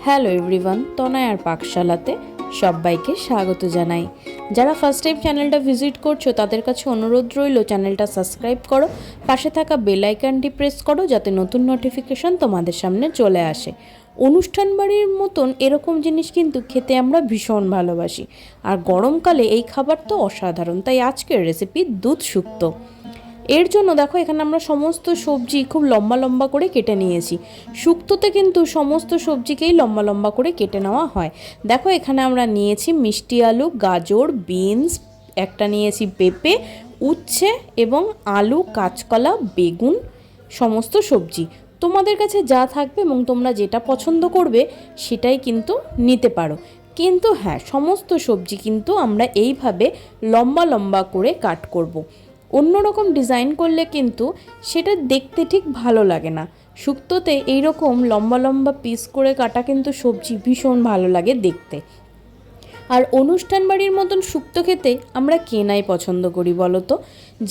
Hello everyone, তনয়ার পাকশালাতে সবাইকে স্বাগত জানাই। যারা ফার্স্ট টাইম চ্যানেলটা ভিজিট করছো তাদের কাছে অনুরোধ রইল চ্যানেলটা সাবস্ক্রাইব করো, পাশে থাকা বেল আইকনটি প্রেস করো যাতে নতুন নোটিফিকেশন তোমাদের সামনে চলে আসে। অনুষ্ঠান বাড়ির মতন এরকম জিনিস কিন্তু খেতে আমরা ভীষণ ভালোবাসি, আর গরমকালে এই খাবার তো অসাধারণ। তাই আজকের রেসিপি দুধ শুক্তো। এর জন্য দেখো এখানে আমরা সমস্ত সবজি খুব লম্বা লম্বা করে কেটে নিয়েছি। শুক্তোতে কিন্তু সমস্ত সবজিকেই লম্বা লম্বা করে কেটে নেওয়া হয়। দেখো এখানে আমরা নিয়েছি মিষ্টি আলু, গাজর, বিনস, একটা নিয়েছি পেঁপে, উচ্ছে এবং আলু, কাঁচকলা, বেগুন, সমস্ত সবজি। তোমাদের কাছে যা থাকবে এবং তোমরা যেটা পছন্দ করবে সেটাই কিন্তু নিতে পারো। কিন্তু হ্যাঁ, সমস্ত সবজি কিন্তু আমরা এইভাবে লম্বা লম্বা করে কাট করব। অন্যরকম ডিজাইন করলে কিন্তু সেটা দেখতে ঠিক ভালো লাগে না। শুক্তোতে এইরকম লম্বা লম্বা পিস করে কাটা কিন্তু সবজি ভীষণ ভালো লাগে দেখতে। আর অনুষ্ঠান বাড়ির মতন শুক্তো খেতে আমরা কে নাই পছন্দ করি বলো তো?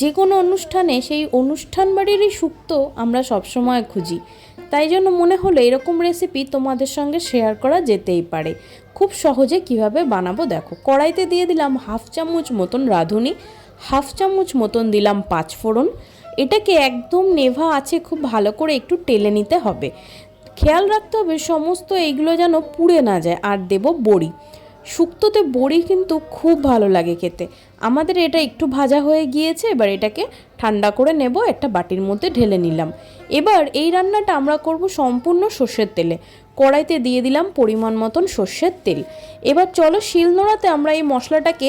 যে কোনো অনুষ্ঠানে সেই অনুষ্ঠান বাড়িরই শুক্তো আমরা সবসময় খুঁজি। তাই জন্য মনে হলো এরকম রেসিপি তোমাদের সঙ্গে শেয়ার করা যেতেই পারে। খুব সহজে কিভাবে বানাবো দেখো। কড়াইতে দিয়ে দিলাম 1/2 চামচ মতন রাঁধুনি, 1/2 চামচ মতন দিলাম 5 ফোড়ন। এটাকে একদম নেভা আছে খুব ভালো করে একটু টেলে নিতে হবে। খেয়াল রাখতে হবে সমস্ত এইগুলো যেন পুড়ে না যায়। আর দেব বড়ি। শুক্তোতে বড়ি কিন্তু খুব ভালো লাগে খেতে। আমাদের এটা একটু ভাজা হয়ে গিয়েছে, এবার এটাকে ঠান্ডা করে নেব, একটা বাটির মধ্যে ঢেলে নিলাম। এবার এই রান্নাটা আমরা করব সম্পূর্ণ সর্ষের তেলে। কড়াইতে দিয়ে দিলাম পরিমাণ মতন সর্ষের তেল। এবার চলো শিলনোড়াতে আমরা এই মশলাটাকে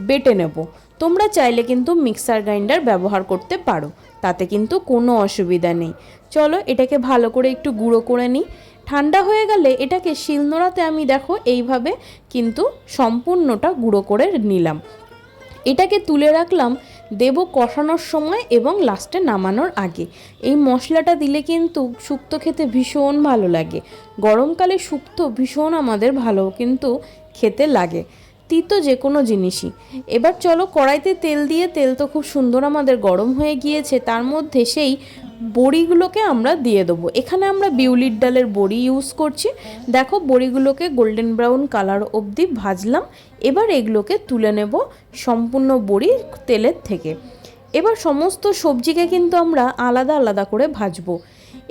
বেটে নেব। তোমরা চাইলে কিন্তু মিক্সার গ্রাইন্ডার ব্যবহার করতে পারো, তাতে কিন্তু কোনো অসুবিধা নেই। চলো এটাকে ভালো করে একটু গুঁড়ো করে নিই। ঠান্ডা হয়ে গেলে এটাকে শিলনোড়াতে আমি দেখো এইভাবে কিন্তু সম্পূর্ণটা গুঁড়ো করে নিলাম। এটাকে তুলে রাখলাম, দেব কষানোর সময় এবং লাস্টে নামানোর আগে। এই মশলাটা দিলে কিন্তু শুক্তো খেতে ভীষণ ভালো লাগে। গরমকালে শুক্তো ভীষণ আমাদের ভালো কিন্তু খেতে লাগে, তিতো যে কোনো জিনিসই। এবার চলো কড়াইতে তেল দিয়ে, তেল তো খুব সুন্দর আমাদের গরম হয়ে গিয়েছে, তার মধ্যে সেই বড়িগুলোকে আমরা দিয়ে দেবো। এখানে আমরা বিউলির ডালের বড়ি ইউজ করছি। দেখো বড়িগুলোকে গোল্ডেন ব্রাউন কালার অবধি ভাজলাম। এবার এগুলোকে তুলে নেব সম্পূর্ণ বড়ি তেলের থেকে। এবার সমস্ত সবজিকে কিন্তু আমরা আলাদা আলাদা করে ভাজবো।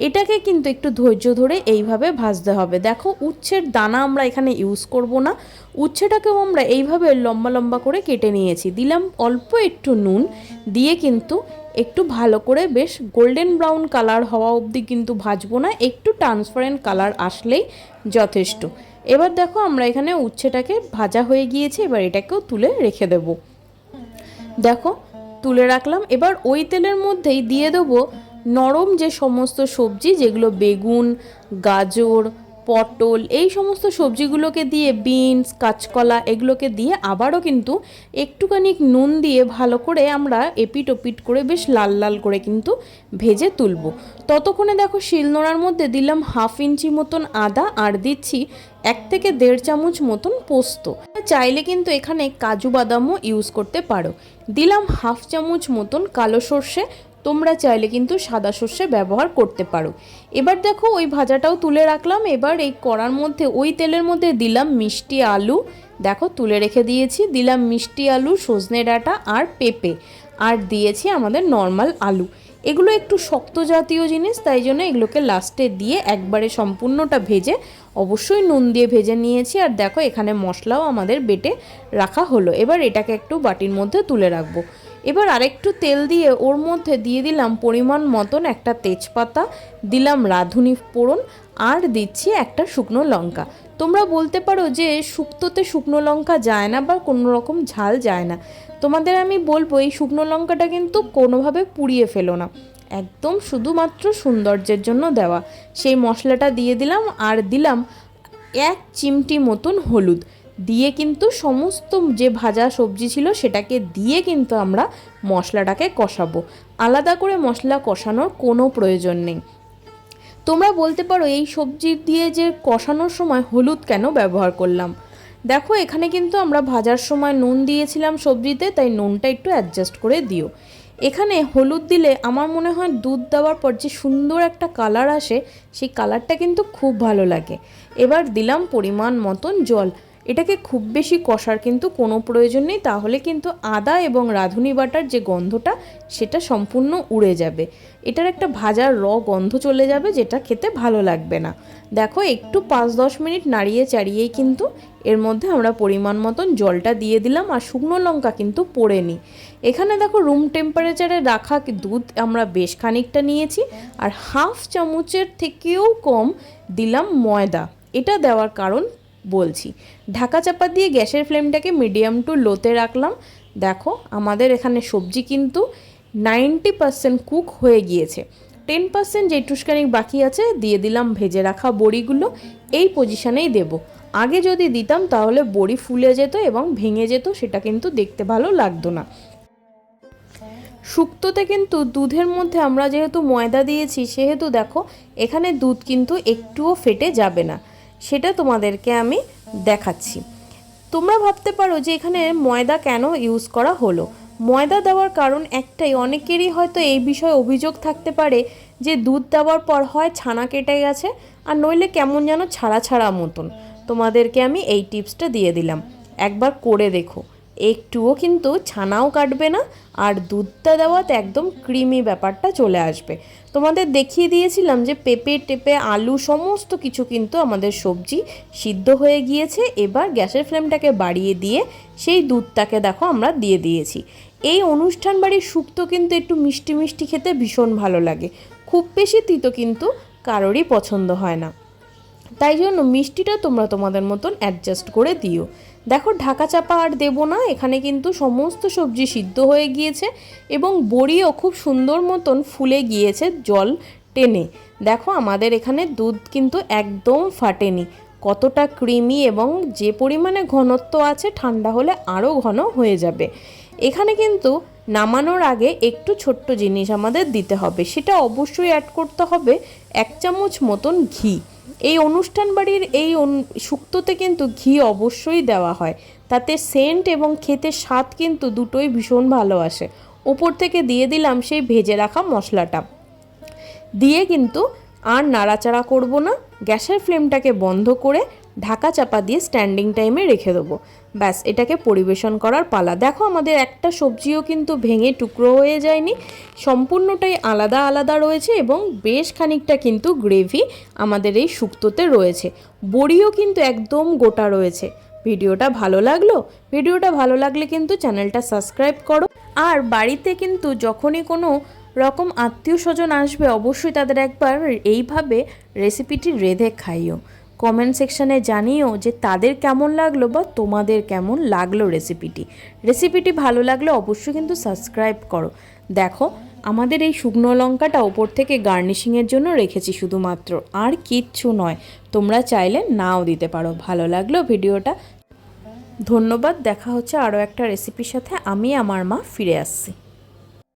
এটাকে কিন্তু একটু ধৈর্য ধরে এইভাবে ভাজতে হবে। দেখো উচ্ছের দানা আমরা এখানে ইউজ করব না, উচ্ছেটাকেও আমরা এইভাবে লম্বা লম্বা করে কেটে নিয়েছি। দিলাম অল্প একটু নুন, দিয়ে কিন্তু একটু ভালো করে বেশ গোল্ডেন ব্রাউন কালার হওয়া অবধি কিন্তু ভাজবো না, একটু ট্রান্সপারেন্ট কালার আসলেই যথেষ্ট। এবার দেখো আমরা এখানে উচ্ছেটাকে ভাজা হয়ে গিয়েছে, এবার এটাকেও তুলে রেখে দেব। দেখো তুলে রাখলাম। এবার ওই তেলের মধ্যেই দিয়ে দেবো নরম যে সমস্ত সবজি, যেগুলো বেগুন, গাজর, পটল, এই সমস্ত সবজিগুলোকে দিয়ে, বিনস, কাঁচকলা, এগুলোকে দিয়ে আবারও কিন্তু একটুখানি নুন দিয়ে ভালো করে আমরা এপিট ওপিট করে বেশ লাল লাল করে কিন্তু ভেজে তুলব। ততক্ষণে দেখো শিলনোড়ার মধ্যে দিলাম 1/2 ইঞ্চি মতন আদা, আর দিচ্ছি 1 থেকে 1.5 চামচ মতন পোস্ত। চাইলে কিন্তু এখানে কাজু বাদামও ইউজ করতে পারো। দিলাম 1/2 চামচ মতন কালো সর্ষে, তোমরা চাইলে কিন্তু সাদা সর্ষে ব্যবহার করতে পারো। এবার দেখো ওই ভাজাটাও তুলে রাখলাম। এবার এই কড়ার মধ্যে ওই তেলের মধ্যে দিলাম মিষ্টি আলু, দেখো তুলে রেখে দিয়েছি। দিলাম মিষ্টি আলু, সজনে ডাঁটা আর পেঁপে, আর দিয়েছি আমাদের নর্মাল আলু। এগুলো একটু শক্ত জাতীয় জিনিস, তাই জন্য এগুলোকে লাস্টে দিয়ে একবারে সম্পূর্ণটা ভেজে, অবশ্যই নুন দিয়ে ভেজে নিয়েছি। আর দেখো এখানে মশলাও আমাদের বেটে রাখা হলো। এবার এটাকে একটু বাটির মধ্যে তুলে রাখবো। এবার আরেকটু তেল দিয়ে ওর মধ্যে দিয়ে দিলাম পরিমাণ মতন একটা তেজপাতা, দিলাম রাঁধুনি ফোড়ন, আর দিচ্ছি একটা শুকনো লঙ্কা। তোমরা বলতে পারো যে শুক্তোতে শুকনো লঙ্কা যায় না বা কোনো রকম ঝাল যায় না। তোমাদের আমি বলবো এই শুকনো লঙ্কাটা কিন্তু কোনোভাবে পুড়িয়ে ফেলো না, একদম শুধুমাত্র সৌন্দর্যের জন্য দেওয়া। সেই মশলাটা দিয়ে দিলাম, আর দিলাম 1 চিমটি মতন হলুদ দিয়ে কিন্তু সমস্ত যে ভাজা সবজি ছিল সেটাকে দিয়ে কিন্তু আমরা মশলাটাকে কষাবো। আলাদা করে মশলা কষানোর কোনো প্রয়োজন নেই। তোমরা বলতে পারো এই সবজি দিয়ে যে কষানোর সময় হলুদ কেন ব্যবহার করলাম। দেখো এখানে কিন্তু আমরা ভাজার সময় নুন দিয়েছিলাম সবজিতে, তাই নুনটা একটু অ্যাডজাস্ট করে দিও। এখানে হলুদ দিলে আমার মনে হয় দুধ দেওয়ার পর যে সুন্দর একটা কালার আসে, সেই কালারটা কিন্তু খুব ভালো লাগে। এবার দিলাম পরিমাণ মতন জল। এটাকে খুব বেশি কষার কিন্তু কোনো প্রয়োজন নেই, তাহলে কিন্তু আদা এবং রাঁধুনি বাটার যে গন্ধটা সেটা সম্পূর্ণ উড়ে যাবে। এটার একটা ভাজার গন্ধ চলে যাবে, যেটা খেতে ভালো লাগবে না। দেখো একটু 5-10 মিনিট নাড়িয়ে চাড়িয়েই কিন্তু এর মধ্যে আমরা পরিমাণ মতন জলটা দিয়ে দিলাম, আর শুকনো লঙ্কা কিন্তু পোড়েনি। এখানে দেখো রুম টেম্পারেচারে রাখা দুধ আমরা বেশ খানিকটা নিয়েছি, আর হাফ চামচের থেকেও কম দিলাম ময়দা। এটা দেওয়ার কারণ বলছি। ঢাকা চাপা দিয়ে গ্যাসের ফ্লেমটাকে মিডিয়াম টু লোতে রাখলাম। দেখো আমাদের এখানে সবজি কিন্তু 90% কুক হয়ে গিয়েছে। 10% যেটুখানি বাকি আছে দিয়ে দিলাম ভেজে রাখা বড়িগুলো। এই পজিশনেই দেব। আগে যদি দিতাম তাহলে বড়ি ফুলে যেত এবং ভেঙে যেত, সেটা কিন্তু দেখতে ভালো লাগতো না। শুক্তোতে কিন্তু দুধের মধ্যে আমরা যেহেতু ময়দা দিয়েছি, সেহেতু দেখো এখানে দুধ কিন্তু একটুও ফেটে যাবে না। সেটা তোমাদেরকে আমি দেখাচ্ছি। তোমরা ভাবতে পারো যে এখানে ময়দা কেন ইউজ করা হলো। ময়দা দেওয়ার কারণ একটাই, অনেকেরই হয়তো এই বিষয়ে অভিযোগ থাকতে পারে যে দুধ দেওয়ার পর হয় ছানা কেটে গেছে, আর নইলে কেমন যেন ছাড়া ছাড়া মতন। তোমাদেরকে আমি এই টিপসটা দিয়ে দিলাম, একবার করে দেখো। একটুও কিন্তু ছানাও কাটবে না, আর দুধটা দেওয়াতে একদম ক্রিমি ব্যাপারটা চলে আসবে। তোমাদের দেখিয়ে দিয়েছিলাম যে পেঁপে টেপে আলু সমস্ত কিছু কিন্তু আমাদের সবজি সিদ্ধ হয়ে গিয়েছে। এবার গ্যাসের ফ্লেমটাকে বাড়িয়ে দিয়ে সেই দুধটাকে দেখো আমরা দিয়ে দিয়েছি। এই অনুষ্ঠান বাড়ির শুক্তো কিন্তু একটু মিষ্টি মিষ্টি খেতে ভীষণ ভালো লাগে। খুব বেশি তিতো কিন্তু কারোরই পছন্দ হয় না, তাই জন্য মিষ্টিটা তোমরা তোমাদের মতন অ্যাডজাস্ট করে দিও। দেখো ঢাকা চাপা আর দেবো না, এখানে কিন্তু সমস্ত সবজি সিদ্ধ হয়ে গিয়েছে এবং বড়িও খুব সুন্দর মতন ফুলে গিয়েছে জল টেনে। দেখো আমাদের এখানে দুধ কিন্তু একদম ফাটেনি, কতটা ক্রিমি, এবং যে পরিমাণে ঘনত্ব আছে ঠান্ডা হলে আরও ঘন হয়ে যাবে। এখানে কিন্তু নামানোর আগে একটু ছোট্ট জিনিস আমাদের দিতে হবে, সেটা অবশ্যই অ্যাড করতে হবে 1 চামচ মতন ঘি। এই অনুষ্ঠান বাড়ির এই শুক্তোতে কিন্তু ঘি অবশ্যই দেওয়া হয়, তাতে সেন্ট এবং খেতে স্বাদ কিন্তু দুটোই ভীষণ ভালো আসে। ওপর থেকে দিয়ে দিলাম সেই ভেজে রাখা মশলাটা, দিয়ে কিন্তু আর নাড়াচাড়া করব না। গ্যাসের ফ্লেমটাকে বন্ধ করে ঢাকা চাপা দিয়ে স্ট্যান্ডিং টাইমে রেখে দেবো। ব্যাস এটাকে পরিবেশন করার পালা। দেখো আমাদের একটা সবজিও কিন্তু ভেঙে টুকরো হয়ে যায়নি, সম্পূর্ণটাই আলাদা আলাদা রয়েছে এবং বেশ খানিকটা কিন্তু গ্রেভি আমাদের এই শুক্তোতে রয়েছে। বড়িও কিন্তু একদম গোটা রয়েছে। ভিডিওটা ভালো লাগলো? ভিডিওটা ভালো লাগলে কিন্তু চ্যানেলটা সাবস্ক্রাইব করো। আর বাড়িতে কিন্তু যখনই কোনো রকম আত্মীয় স্বজন আসবে, অবশ্যই তাদের একবার এইভাবে রেসিপিটি রেঁধে খাইও। কমেন্ট সেকশানে জানিও যে তাদের কেমন লাগলো বা তোমাদের কেমন লাগলো রেসিপিটি ভালো লাগলে অবশ্যই কিন্তু সাবস্ক্রাইব করো। দেখো আমাদের এই শুকনো লঙ্কাটা ওপর থেকে গার্নিশিংয়ের জন্য রেখেছি শুধুমাত্র, আর কিচ্ছু নয়। তোমরা চাইলে নাও দিতে পারো। ভালো লাগলো ভিডিওটা? ধন্যবাদ। দেখা হচ্ছে আরও একটা রেসিপির সাথে। আমি আমার মা ফিরে আসছি।